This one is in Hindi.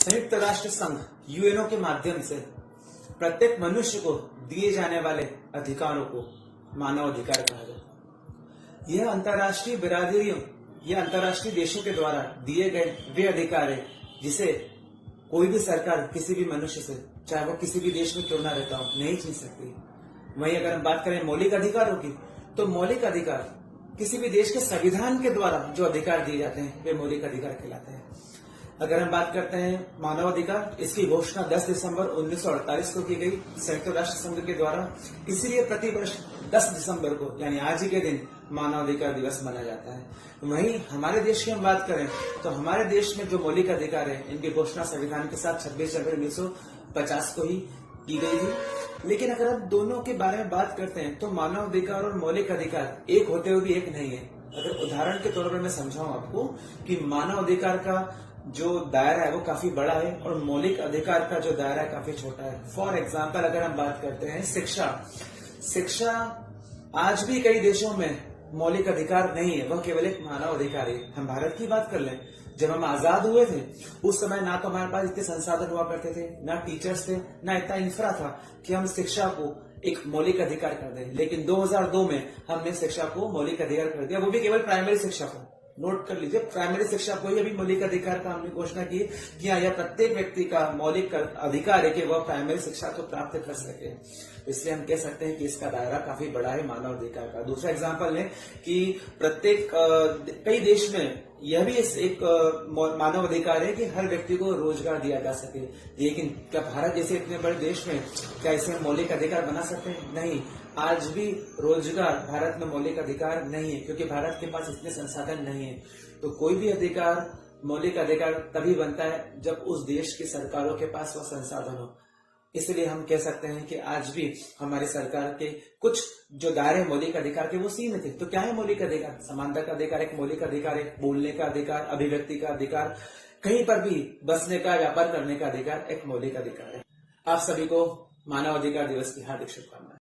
संयुक्त राष्ट्र संघ यूएनओ के माध्यम से प्रत्येक मनुष्य को दिए जाने वाले अधिकारों को मानव अधिकार कहा जाता है। यह अंतर्राष्ट्रीय बिरादरियों या अंतर्राष्ट्रीय देशों के द्वारा दिए गए वे अधिकार है जिसे कोई भी सरकार किसी भी मनुष्य से, चाहे वो किसी भी देश में क्यों ना रहता हो, नहीं छीन सकती। वहीं अगर हम बात करें मौलिक अधिकारों की, तो मौलिक अधिकार किसी भी देश के संविधान के द्वारा जो अधिकार दिए जाते हैं वे मौलिक अधिकार कहलाते हैं। अगर हम बात करते हैं मानवाधिकार, इसकी घोषणा 10 दिसंबर 1948 को की गई संयुक्त राष्ट्र संघ के द्वारा। इसीलिए प्रतिवर्ष 10 दिसंबर को यानी आज ही के दिन मानवाधिकार दिवस मनाया जाता है। वहीं हमारे देश की हम बात करें तो हमारे देश में जो मौलिक अधिकार है इनकी घोषणा संविधान के साथ 26 जनवरी 1950 को ही की गई थी। लेकिन अगर हम दोनों के बारे में बात करते हैं तो मानवाधिकार और मौलिक अधिकार एक होते हुए भी एक नहीं है। अगर उदाहरण के तौर पर मैं समझाऊं आपको कि मानवाधिकार का जो दायरा है वो काफी बड़ा है और मौलिक अधिकार का जो दायरा है काफी छोटा है। फॉर एग्जाम्पल अगर हम बात करते हैं शिक्षा आज भी कई देशों में मौलिक अधिकार नहीं है, वह केवल एक मानव अधिकार है। हम भारत की बात कर लें, जब हम आजाद हुए थे उस समय ना तो हमारे पास इतने संसाधन हुआ करते थे, ना टीचर्स थे, ना इतना इंफ्रा था कि हम शिक्षा को एक मौलिक अधिकार कर दें। लेकिन 2002 में हमने शिक्षा को मौलिक अधिकार कर दिया, वो भी केवल प्राइमरी शिक्षा को। नोट कर लीजिए, प्राइमरी शिक्षा को ही अभी मौलिक अधिकार का हमने घोषणा की कि यह प्रत्येक व्यक्ति का मौलिक अधिकार है कि वह प्राइमरी शिक्षा को प्राप्त कर सके। इसलिए हम कह सकते हैं कि इसका दायरा काफी बड़ा है मानव अधिकार का। दूसरा एग्जाम्पल है कि प्रत्येक कई देश में यह भी एक मानव अधिकार है कि हर व्यक्ति को रोजगार दिया जा सके। लेकिन क्या भारत जैसे इतने बड़े देश में क्या इसे मौलिक अधिकार बना सकते हैं? नहीं, आज भी रोजगार भारत में मौलिक अधिकार नहीं है क्योंकि भारत के पास इतने संसाधन नहीं है। तो कोई भी अधिकार मौलिक अधिकार तभी बनता है जब उस देश की सरकारों के पास वह संसाधन हो। इसलिए हम कह सकते हैं कि आज भी हमारी सरकार के कुछ जो दायरे मौलिक अधिकार के वो सीमित है। तो क्या है मौलिक अधिकार? समानता का अधिकार एक मौलिक अधिकार है, बोलने का अधिकार, अभिव्यक्ति का अधिकार, कहीं पर भी बसने का, व्यापार करने का अधिकार एक मौलिक अधिकार है। आप सभी को मानव अधिकार दिवस की हार्दिक शुभकामनाएं।